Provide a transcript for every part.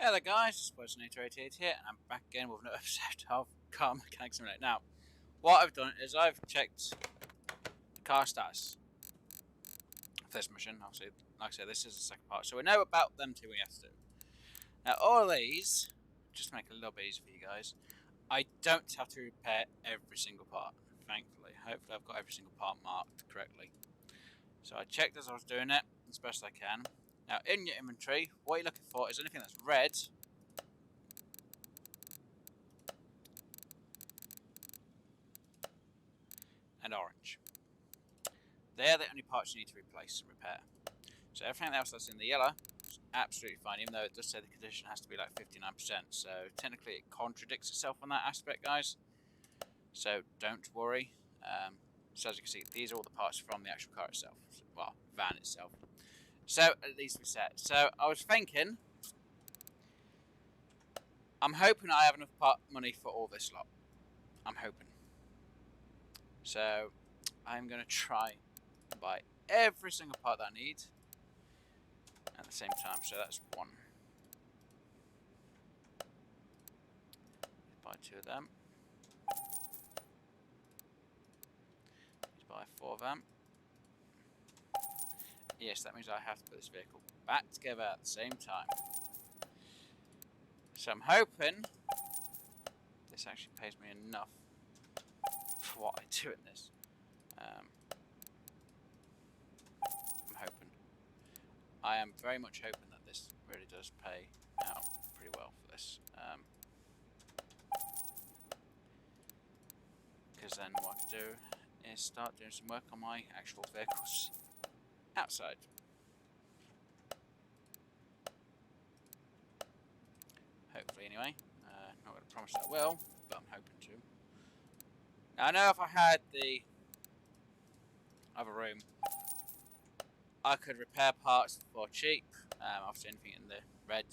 Hey there guys, it's Personator88 here, and I'm back again with another episode of Car Mechanic Simulator. Now, what I've done is I've checked the car status for this mission. Obviously, like I said, this is the second part, so we know about them two we have to do. Now, all of these, just to make it a little bit easier for you guys, I don't have to repair every single part, thankfully. Hopefully I've got every single part marked correctly. So I checked as I was doing it, as best I can. Now, in your inventory, what you're looking for is anything that's red, and orange. They're the only parts you need to replace and repair. So everything else that's in the yellow is absolutely fine, even though it does say the condition has to be like 59%. So technically it contradicts itself on that aspect, guys. So don't worry. So as you can see, these are all the parts from the actual car itself. Well, van itself. So at least we set. So I was thinking, I'm hoping I have enough money for all this lot. I'm hoping. So I'm going to try and buy every single part that I need at the same time. So that's one. Buy two of them. Buy four of them. Yes, that means I have to put this vehicle back together at the same time. So I'm hoping this actually pays me enough for what I do in this. I'm hoping. I am very much hoping that this really does pay out pretty well for this. Because then what I can do is start doing some work on my actual vehicles outside. Hopefully, anyway. Not going to promise I will, but I'm hoping to. Now, I know if I had the other room, I could repair parts for cheap. Obviously, anything in the red,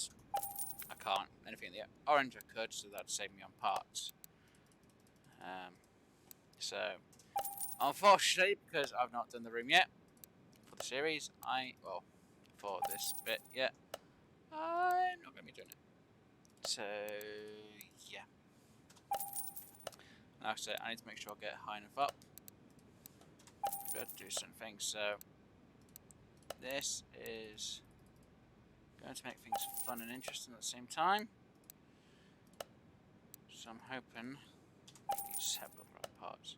I can't. Anything in the orange, I could, so that'd save me on parts. So, unfortunately, because I've not done the room yet for the series, for this bit yet, I'm not going to be doing it. So, yeah. Like I said, I need to make sure I get high enough up to be able to do certain things. So, this is going to make things fun and interesting at the same time. So, I'm hoping these have the right parts.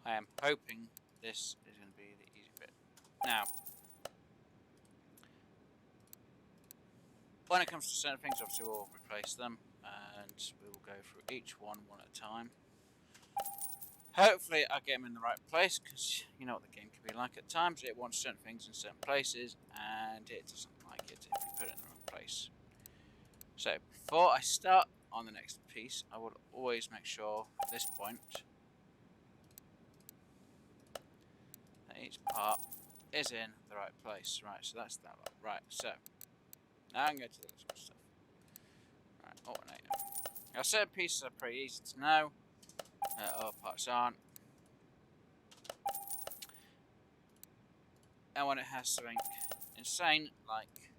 I am hoping this is going to be the easy bit. Now, when it comes to certain things, obviously we'll replace them, and we will go through each one at a time. Hopefully I get them in the right place, because you know what the game can be like at times. It wants certain things in certain places, and it doesn't like it if you put it in the wrong place. So before I start on the next piece, I will always make sure at this point that each part is in the right place. Right, so that's that one. Right, so now I can go to the good stuff. Right, alternate. Now certain pieces are pretty easy to know. Other parts aren't. And when it has something insane like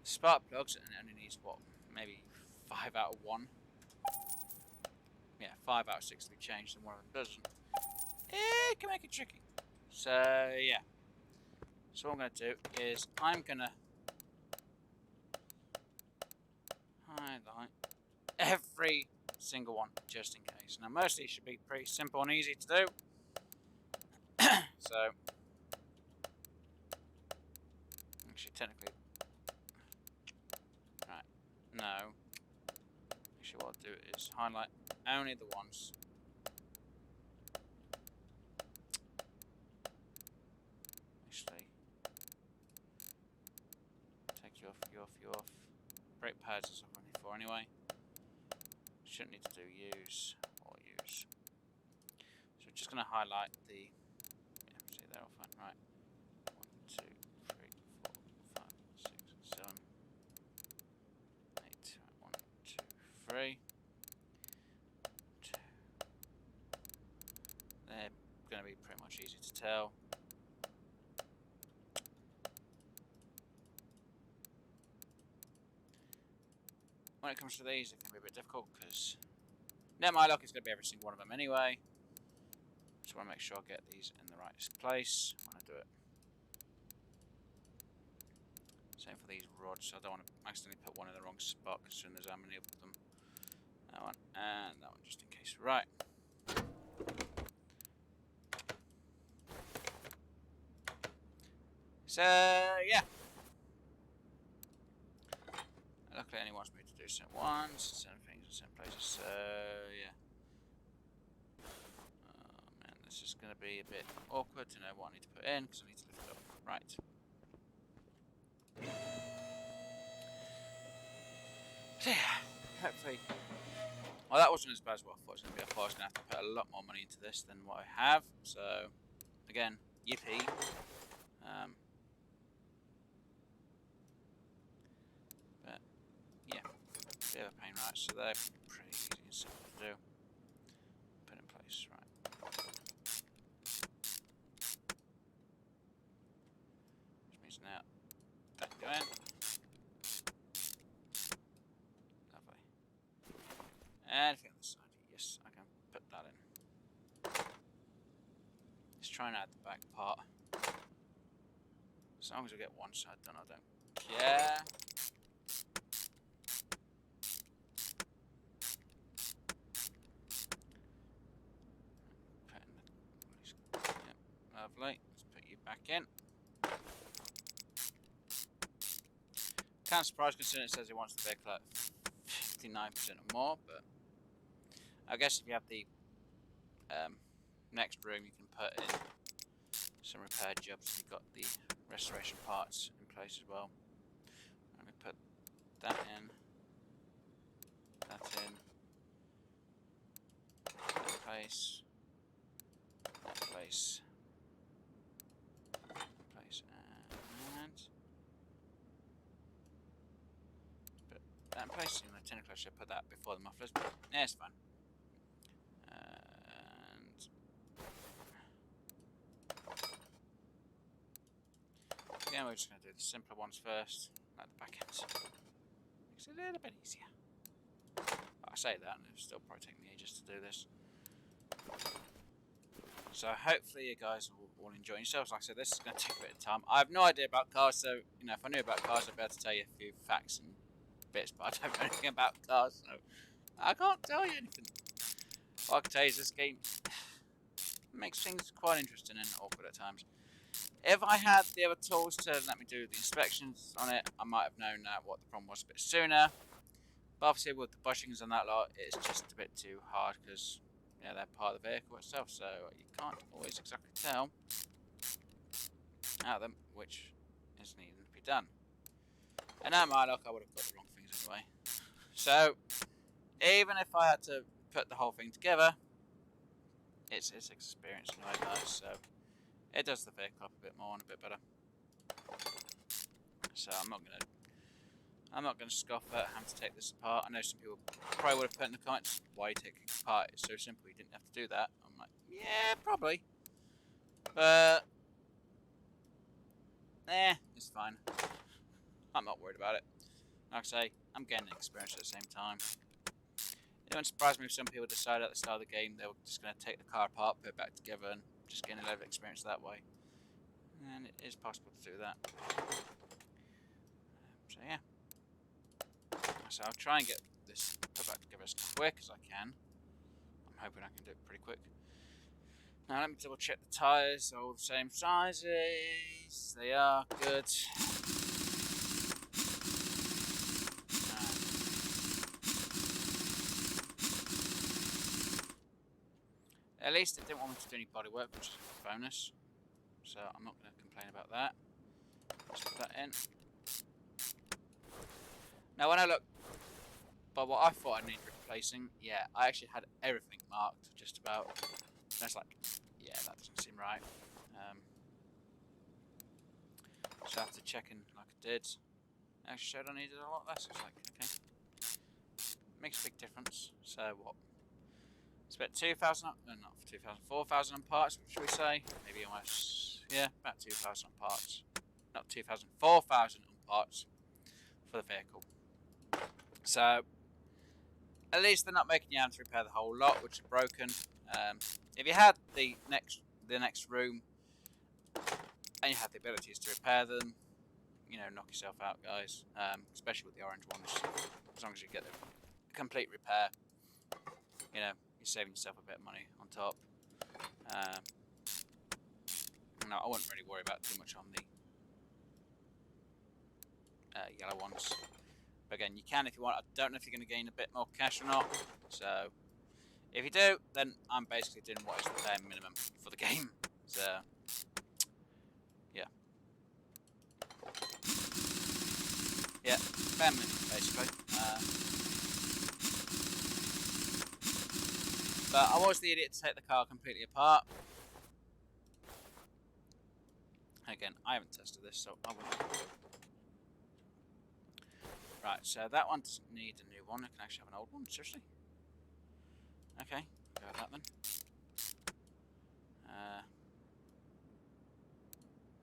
spark plugs, and it only needs what, maybe 5 out of 1. Yeah, 5 out of 6 to be changed, and one of them doesn't. It can make it tricky. So yeah. So what I'm going to do is I'm going to highlight every single one just in case. Now most of these should be pretty simple and easy to do. So actually technically, right, no. Actually what I'll do is highlight only the ones take you off. Brake pads is what I'm running for anyway. Shouldn't need to do use or use. So we're just going to highlight the. Yeah, see they're all fine. Right. 1, 2, 3, 4, 5, 6, 7, 8. 1, 2, 3. 2. They're going to be pretty much easy to tell. . 3. when it comes to these, it can be a bit difficult because never mind, look, it's going to be every single one of them anyway. Just want to make sure I get these in the right place when I do it. Same for these rods. I don't want to accidentally put one in the wrong spot considering there's how many of them. That one and that one just in case. Right. So yeah. Luckily, only wants me to do certain ones, certain things in certain places. So yeah. Oh man, this is going to be a bit awkward to know what I need to put in because I need to lift it up. Right. So yeah, hopefully. Well, that wasn't as bad as what I thought it was going to be. I thought I was going to have to put a lot more money into this than what I have. So again, yippee. But yeah, bit of a pain, right? So they're pretty easy and simple to do. Put in place, right? Which means now that can go in. Lovely. And if you get the side, yes, I can put that in. Let's try and add the back part. As long as we get one side done, I don't care. Lovely. Let's put you back in. Kind of surprised considering it says it wants the vehicle at 59% or more, but I guess if you have the next room, you can put in some repair jobs. You've got the restoration parts in place as well. Let me put that in, that in place, that place, and put that in place. You know, technically I should put that before the mufflers, but yeah, it's fine. Again, we're just going to do the simpler ones first, like the back ends. Makes it a little bit easier. I say that, and it'll still probably take me ages to do this. So hopefully you guys will enjoy yourselves. Like I said, this is going to take a bit of time. I have no idea about cars, so you know, if I knew about cars, I'd be able to tell you a few facts and bits, but I don't know anything about cars, so I can't tell you anything. What I can tell you is this game makes things quite interesting and awkward at times. If I had the other tools to let me do the inspections on it, I might have known what the problem was a bit sooner. But obviously with the bushings and that lot, it's just a bit too hard because yeah, they're part of the vehicle itself, so you can't always exactly tell out of them which is needing to be done. And now my luck, I would have got the wrong things anyway. So even if I had to put the whole thing together, it's experience anyway, guys. So it does the vehicle up a bit more and a bit better. So I'm not gonna scoff at having to take this apart. I know some people probably would have put in the comments, why you take it apart? It's so simple, you didn't have to do that. I'm like, yeah, probably. But it's fine. I'm not worried about it. Like I say, I'm getting experience at the same time. It wouldn't surprise me if some people decided at the start of the game they were just going to take the car apart, put it back together, and just gain a level of experience that way. And it is possible to do that. So yeah. So I'll try and get this put back together as quick as I can. I'm hoping I can do it pretty quick. Now let me double check the tyres are all the same sizes. They are good. At least it didn't want me to do any body work, which is a bonus. So I'm not going to complain about that. Let's put that in. Now when I look by what I thought I needed replacing, yeah, I actually had everything marked just about. That's like, yeah, that doesn't seem right. So after checking like I did, it actually showed I needed a lot less. It's like, okay, makes a big difference. So what? It's about 2,000, no, not 2,000, 4,000 on parts, should we say? Maybe almost, yeah, about 2,000 on parts. Not 2,000, 4,000 on parts for the vehicle. So At least they're not making you have to repair the whole lot, which is broken. If you had the next room and you had the abilities to repair them, you know, knock yourself out, guys. Especially with the orange ones. As long as you get the complete repair, you know, you're saving yourself a bit of money on top. No, I wouldn't really worry about too much on the yellow ones. But again, you can if you want. I don't know if you're going to gain a bit more cash or not. So, if you do, then I'm basically doing what is the bare minimum for the game. So, yeah. Yeah, bare minimum, basically. But I was the idiot to take the car completely apart. Again, I haven't tested this, so I wouldn't. Right, so that one doesn't need a new one. I can actually have an old one, seriously. Okay, go with that then.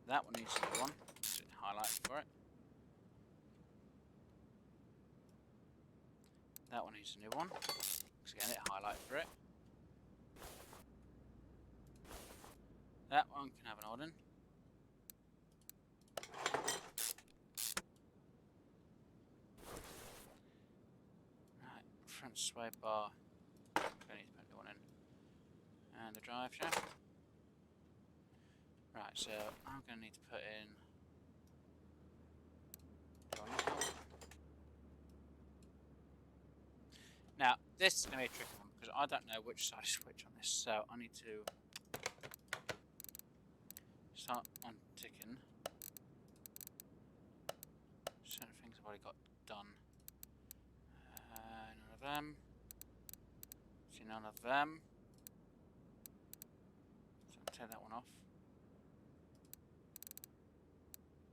That one needs a new one. Just highlight for it. That one needs a new one. Because again, it highlight for it. That one can have an old one. Right, front sway bar. I need to put the one in. And the drive shaft. Right, so I'm going to need to put in. Now, this is going to be a tricky one because I don't know which side is which on this, so I need to start on ticking. Certain things I've already got done. None of them. See, none of them. So I'll take that one off.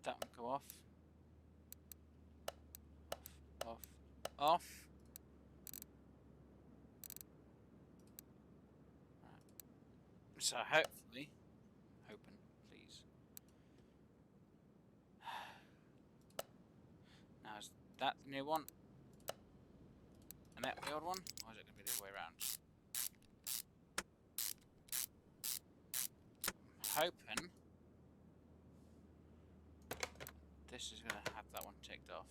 That one go off. Off. Off. Right. So hopefully, open, please. Now is that the new one? And that the old one? Or is it going to be the other way around? I'm hoping this is going to have that one ticked off.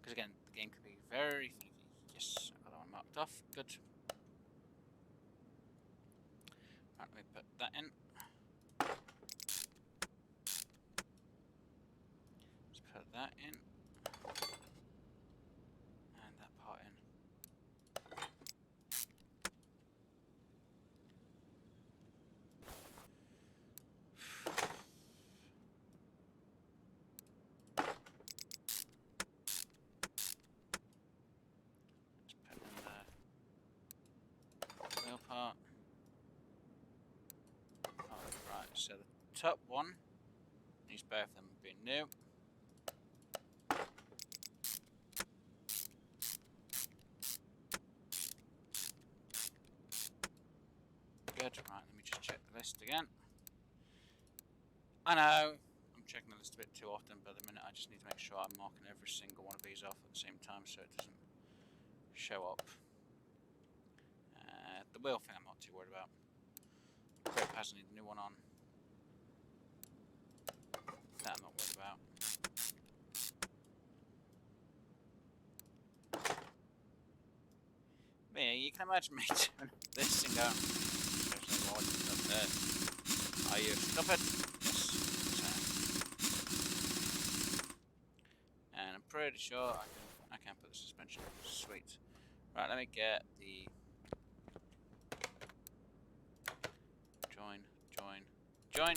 Because again, the game can be very finicky. Yes, I've got that one marked off. Good. Right, let me put that in. Let's put that in. And that part in. Part. Oh, right, so the top one needs both of them being new. Good, right, let me just check the list again. I know I'm checking the list a bit too often, but at the minute I just need to make sure I'm marking every single one of these off at the same time so it doesn't show up. The wheel thing I'm not too worried about. Grip has need a new one on. That I'm not worried about. But yeah, you can imagine me doing this and going, are you stupid? Yes. And I'm pretty sure I can put the suspension on. Sweet. Right, let me get the join.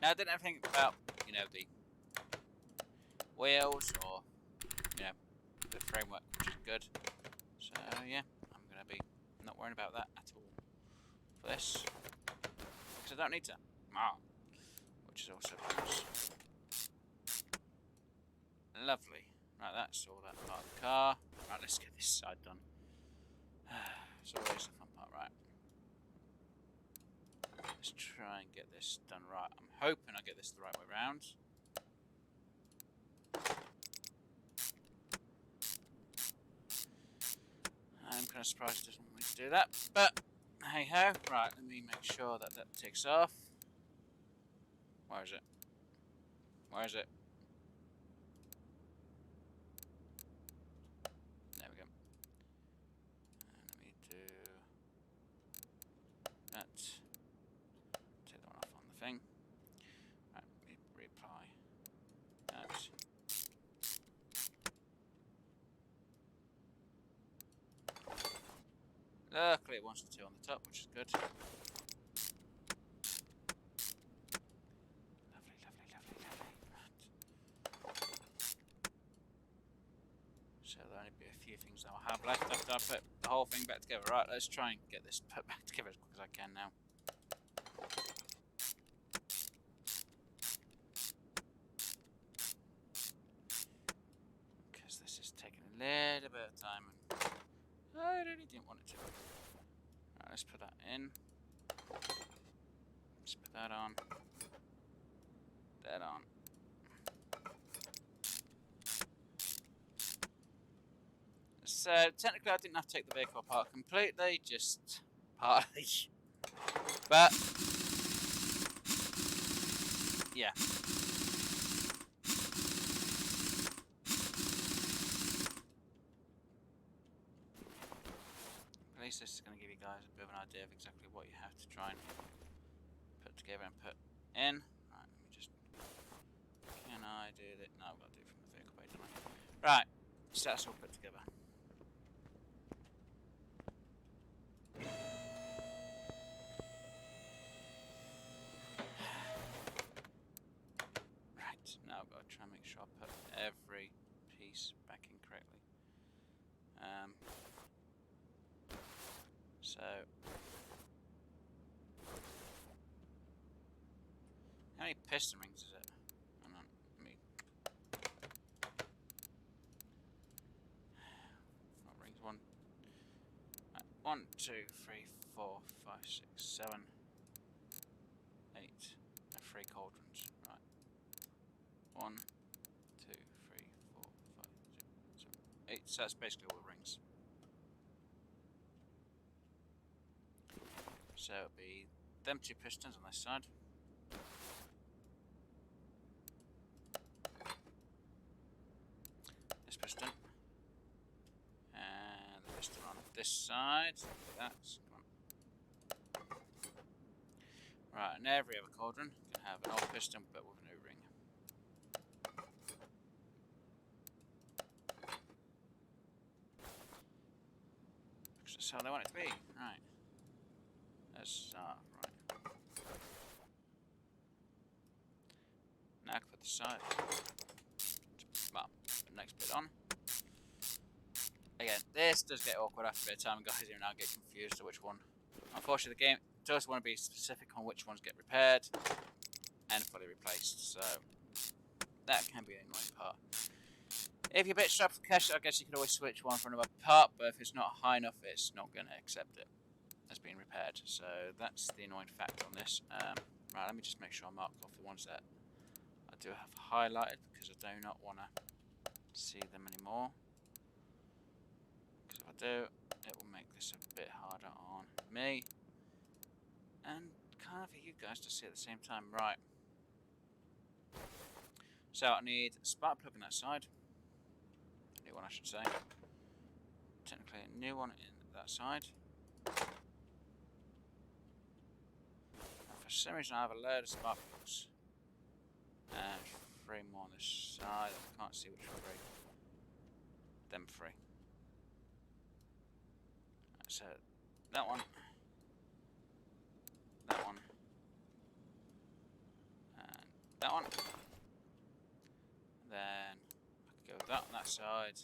Now I didn't think about, you know, the wheels or, you know, the framework, which is good. So yeah, I'm gonna be not worrying about that at all for this because I don't need to. Which is also nice. Lovely. Right, that's all that part of the car. Right, let's get this side done. It's always the fun part, right? Let's try and get this done right. I'm hoping I get this the right way round. I'm kind of surprised it doesn't want me to do that, but hey ho. Right, let me make sure that that takes off. Where is it? Where is it? There we go. And let me do that. Take that one off on the thing. Right, let me reapply that. Luckily it wants the two on the top, which is good. Lovely, lovely, lovely, lovely. Right. So there'll only be a few things I'll have left after I put the whole thing back together. Right, let's try and get this put back together as quick as I can now. Because this is taking a little bit of time and I really didn't want it to. Right, let's put that in. Let's put that on. That on. So technically I didn't have to take the vehicle apart completely, just partly. But yeah. At least this is going to give you guys a bit of an idea of exactly what you have to try and put together and put in. Right, let me just... Can I do that? No, I've got to do it from the vehicle page, don't I? Right, so that's all put together. Right, now I've got to try and make sure I put every piece back in correctly. So... How many piston rings is it? Hang on, let me... Not rings, one... Right, 1, 2, 3, 4, 5, 6, 7, 8, and 3 cauldrons. Right. 1, 2, 3, 4, 5, 6, 7, 8. So that's basically all the rings. So it'll be them 2 pistons on this side. This piston. And the piston on this side. That's come on. Right, and every other cauldron can have an old piston but with a new ring. Because that's how they want it to be. Right. That's right. Now I can put the side. Well, the next bit on. Again, this does get awkward after a bit of time, guys. Even now get confused to which one. Unfortunately, the game does want to be specific on which ones get repaired and fully replaced, so that can be an annoying part. If you're a bit strapped for cash, I guess you could always switch one for another part, but if it's not high enough, it's not going to accept it as being repaired. So that's the annoying fact on this. Right, let me just make sure I mark off the ones that I do have highlighted, because I do not want to see them anymore. Because if I do, it will make this a bit harder on me and kind of for you guys to see at the same time. Right. So I need a spark plug on that side. A new one, I should say. Technically a new one in that side. And for some reason I have a load of spark plugs. And 3 more on this side. I can't see which 3. Them 3. Right, so that one. That one. And that one. Then I could go with that on that side.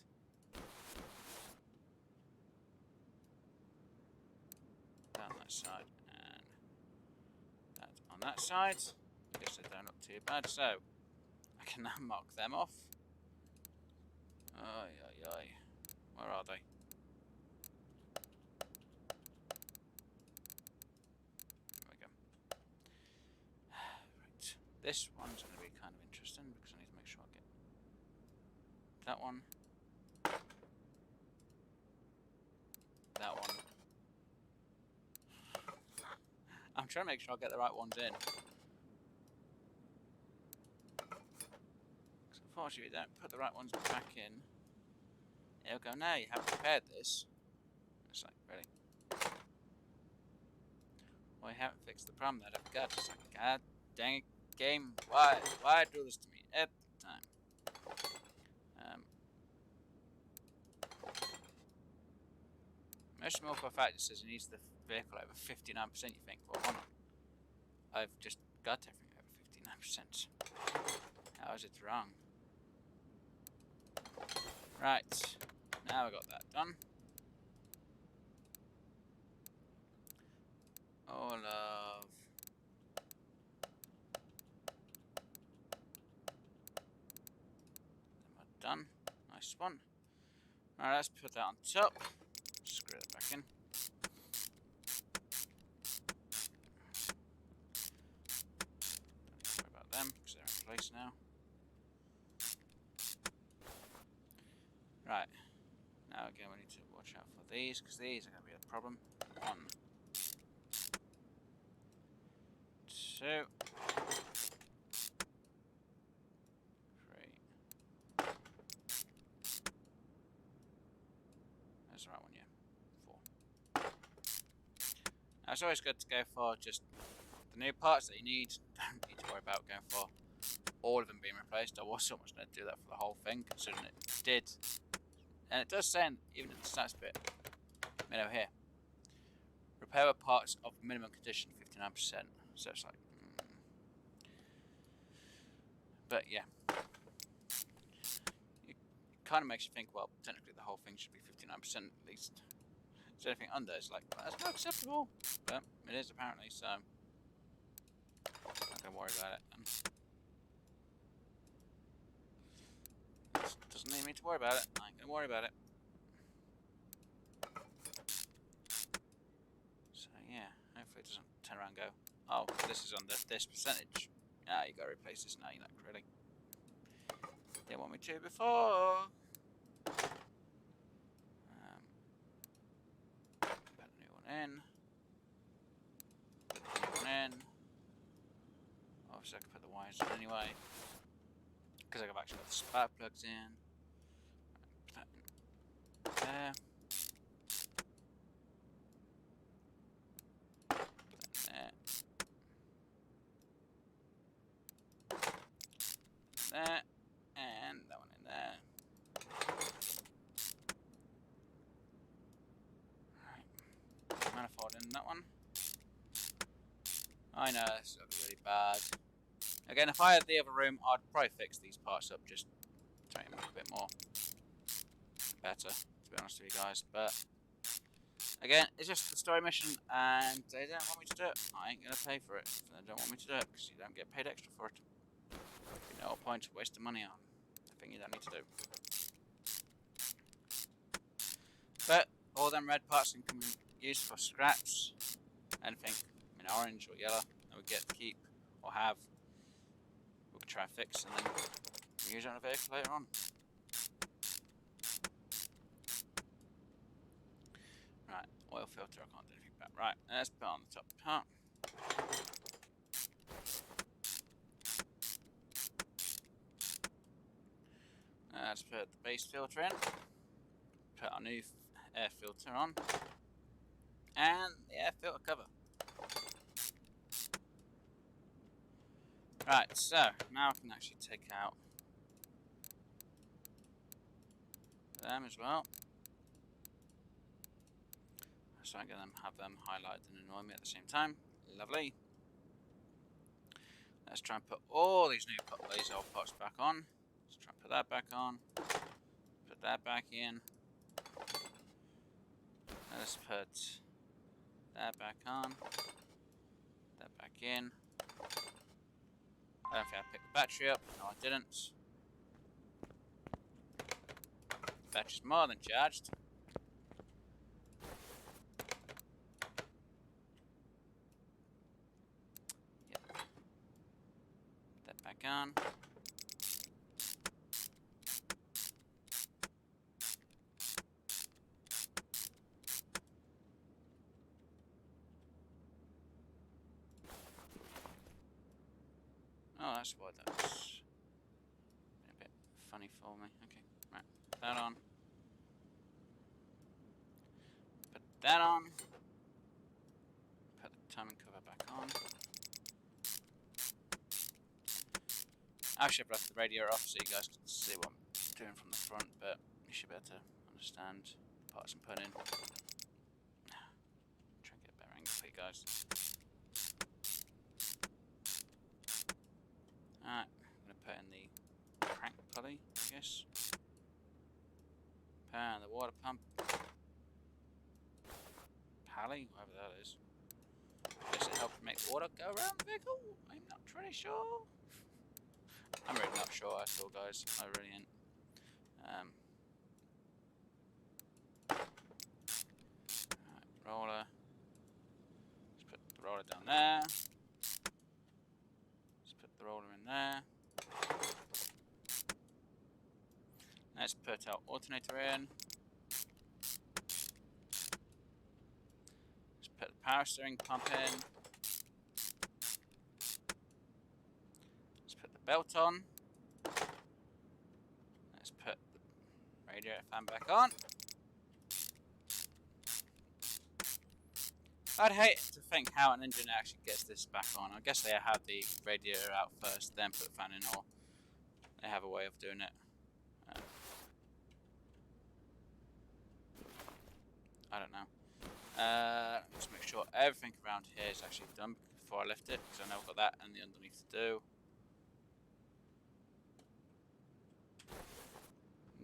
That on that side. And that on that side. I guess they don't look too bad. So I can now mark them off. Ay, ay, ay. Where are they? There we go. This one's going to be kind of interesting because I need to make sure I get that one. That one. I'm trying to make sure I get the right ones in. Because unfortunately, if you don't put the right ones back in, it'll go, no, you haven't prepared this. It's like, really? Well, you haven't fixed the problem that I've got. It's like, god dang it, game. Why do this to me every time? Most more for a fact it says it needs the vehicle over 59%. You think, well, hold on. I've just got everything over 59%. How is it wrong? Right. Now I got that done. All of them are done. Nice one. Alright, let's put that on top. Screw it back in. Don't worry about them because they're in place now. Right. Now again we need to watch out for these because these are going to be a problem. 1, 2, 3. That's the right one, yeah. 4. Now it's always good to go for just the new parts that you need. Don't need to worry about going for all of them being replaced. I was almost going to do that for the whole thing, considering it did. And it does say, even in the stats bit, over here, repair parts of minimum condition 59%. So it's like, but yeah, it kind of makes you think. Well, technically the whole thing should be 59% at least. So anything under is like, well, that's not acceptable, but it is apparently. So I'm not gonna worry about it. Doesn't need me to worry about it. I ain't gonna worry about it. So yeah, hopefully it doesn't turn around and go, oh, this is under this percentage. Ah, you gotta replace this now, you know, really. Didn't want me to before. Put a new one in. Put the new one in. Obviously I can put the wires in anyway. Because I've actually got the spark plugs in. Put that in there. Put that in there. There. And that one in there. Right. Manifold in that one. I know, this looks really bad. Again, if I had the other room, I'd probably fix these parts up just to make them look a bit more better, to be honest with you guys. But again, it's just the story mission, and they don't want me to do it. I ain't gonna pay for it. They don't want me to do it because you don't get paid extra for it. No point to waste the money on a thing you don't need to do. But all them red parts can be used for scraps. Anything in orange or yellow that we get to keep or have, we can try and fix and then use it on a vehicle later on. Right, oil filter, I can't do anything about. Right, let's put on the top part. Let's put the base filter in. Put our new air filter on. And the air filter cover. Right, so now I can actually take out them as well. So I'm going to have them highlighted and annoy me at the same time. Lovely. Let's try and put all these old parts back on. Let's try and put that back on. Put that back in. Let's put that back on. That back in. I don't think I picked the battery up. No, I didn't. Battery's more than charged. Yep. back on. Oh, that's why that's been a bit funny for me. Okay, right, put that on. Put that on. Put the timing cover back on. I should have left the radio off so you guys can see what I'm doing from the front, but you should be able to understand the parts I'm putting in. Try and get a better angle for you guys. Alright, I'm going to put in the crank pulley, I guess. And the water pump. Pally, whatever that is. Does it help make water go around the vehicle? I'm not really sure. I'm really not sure at all, guys. I really ain't. Right, roller. Let's put the roller down there. Let's put the roller in there. Let's put our alternator in. Let's put the power steering pump in. Let's put the belt on. Let's put the radiator fan back on. I'd hate to think how an engine actually gets this back on. I guess they have the radiator out first, then put the fan in, or they have a way of doing it. I don't know. Let's make sure everything around here is actually done before I lift it, because I know I've got that and the underneath to do.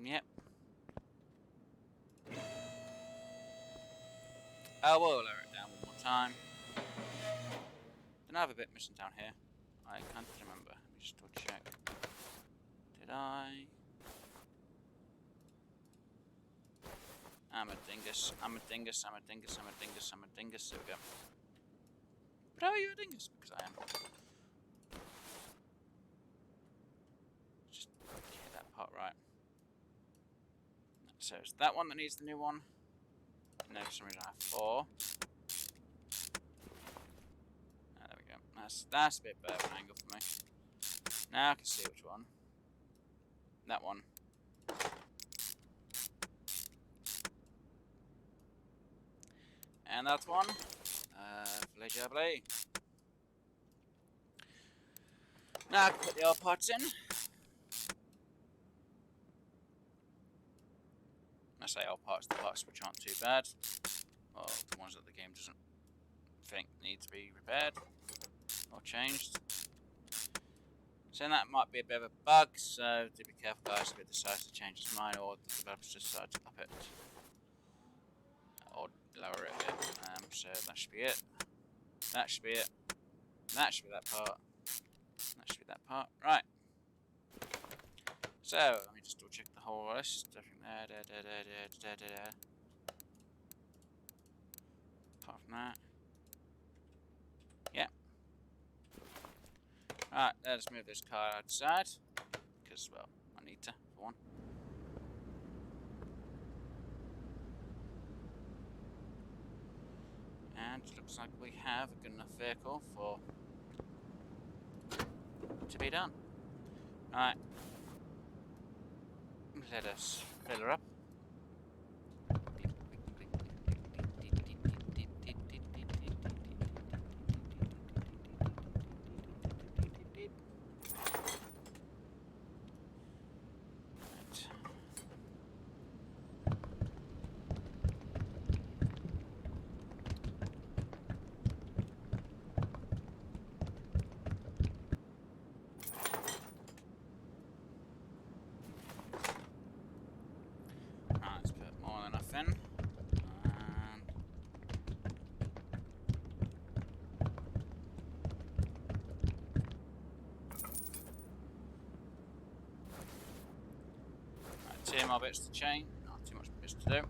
Yep. I will lower it down one more time. Then I have a bit missing down here. I can't remember. Let me just double check. Did I? I'm a dingus. I'm a dingus. I'm a dingus. I'm a dingus. I'm a dingus. There we go. But are you a dingus? Because I am. Just get that part right. So it's that one that needs the new one. No, for some reason I have 4. There we go. That's a bit better of an angle for me. Now I can see which one. That one. And that one. Lovely. Now I can put the oil parts in. I say all parts, the parts which aren't too bad, or the ones that the game doesn't think need to be repaired or changed. So that might be a bit of a bug, so do be careful guys if it decides to change its mind or the developers decide to up it or lower it a bit. So that should be it. That should be it. That should be that part. That should be that part. Right. So, let me just double check the whole list. Everything there, Apart from that. Yeah. Right, let's move this car outside. Because, well, I need to, for one. And it looks like we have a good enough vehicle for to be done. Right. Let us fill her up. Let's put more than enough in. Right, 2 more bits to chain, not too much bits to do.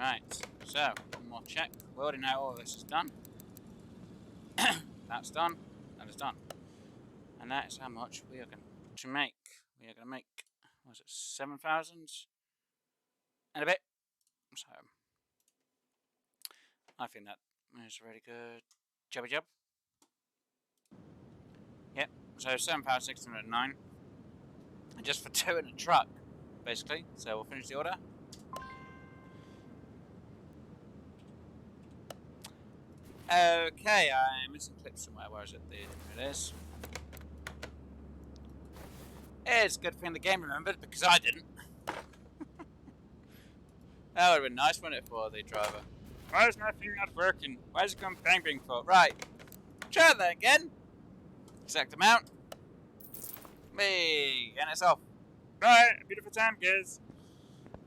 Right, so one more check. We already know all this is done. That's done. That is done. And that is how much we are going to make. We are going to make, what was it, 7,000 and a bit. So, I think that is really good. Jabby jab. Yep, so 7,609. And just for two in a truck, basically. So we'll finish the order. Okay, I'm missing clips somewhere. Where is it? There it is. It's a good thing the game remembered, because I didn't. That would have been nice, wouldn't it, for the driver? Why is my thing not working? Why is it going bang bang for? Right. Try that again. Exact amount. Me. And it's off. Right. A beautiful time, guys.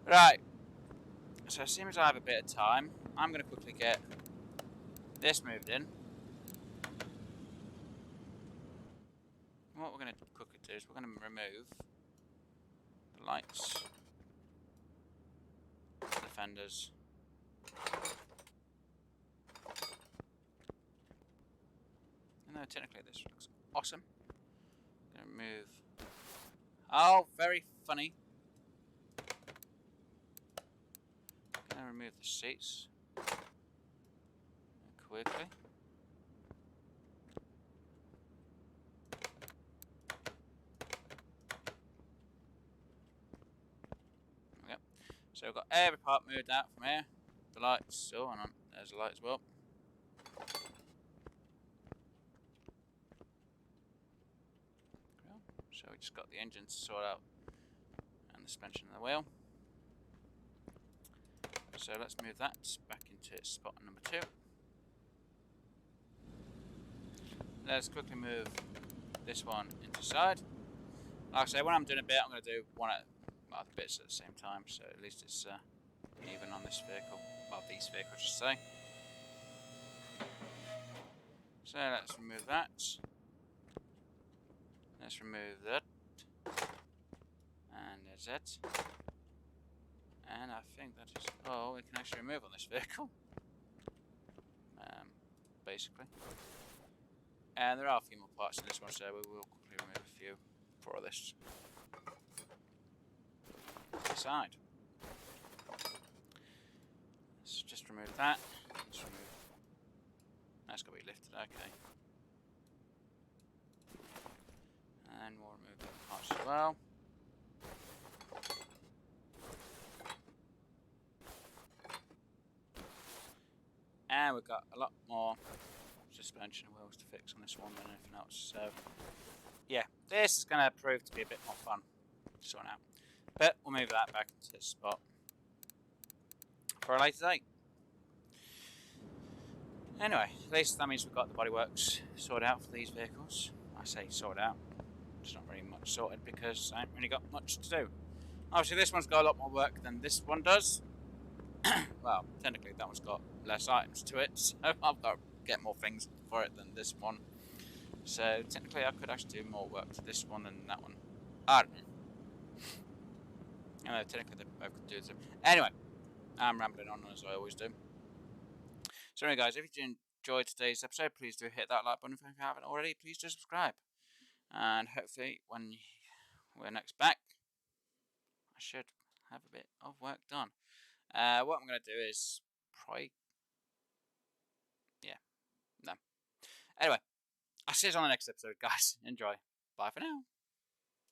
Right. So as soon as I have a bit of time, I'm going to quickly get this moved in. What we're going to quickly do is we're going to remove the lights, the fenders, and though technically this looks awesome, I'm going to remove, oh, very funny, I'm going to remove the seats quickly. Yep. So we've got every part moved out from here. The lights, oh, and there's the light as well. So we just got the engine to sort out and the suspension of the wheel. So let's move that back into its spot number 2. Let's quickly move this one into side. Like I say, when I'm doing a bit, I'm going to do one at the bits at the same time, so at least it's even on this vehicle. Well, these vehicles, I should say. So let's remove that. Let's remove that. And there's it. And I think that is all we can actually remove on this vehicle. Basically. And there are a few more parts in this one, so we will quickly remove a few for this side. Let's just remove that. Let's remove. That's got to be lifted, okay. And we'll remove the parts as well. And we've got a lot more suspension wheels to fix on this one than anything else. So, yeah, this is going to prove to be a bit more fun to sort out. But we'll move that back into its spot for a later date. Anyway, at least that means we've got the bodyworks sorted out for these vehicles. I say sorted out. It's not really much sorted because I haven't really got much to do. Obviously, this one's got a lot more work than this one does. Well, technically that one's got less items to it, so I've got to get more things for it than this one. So technically I could actually do more work to this one than that one. I don't know. Technically they both could do it. Anyway, I'm rambling on as I always do. So anyway guys, if you enjoyed today's episode, please do hit that like button if you haven't already. Please do subscribe. And hopefully when we're next back, I should have a bit of work done. What I'm going to do is probably, yeah, no. Anyway, I'll see you on the next episode, guys. Enjoy. Bye for now.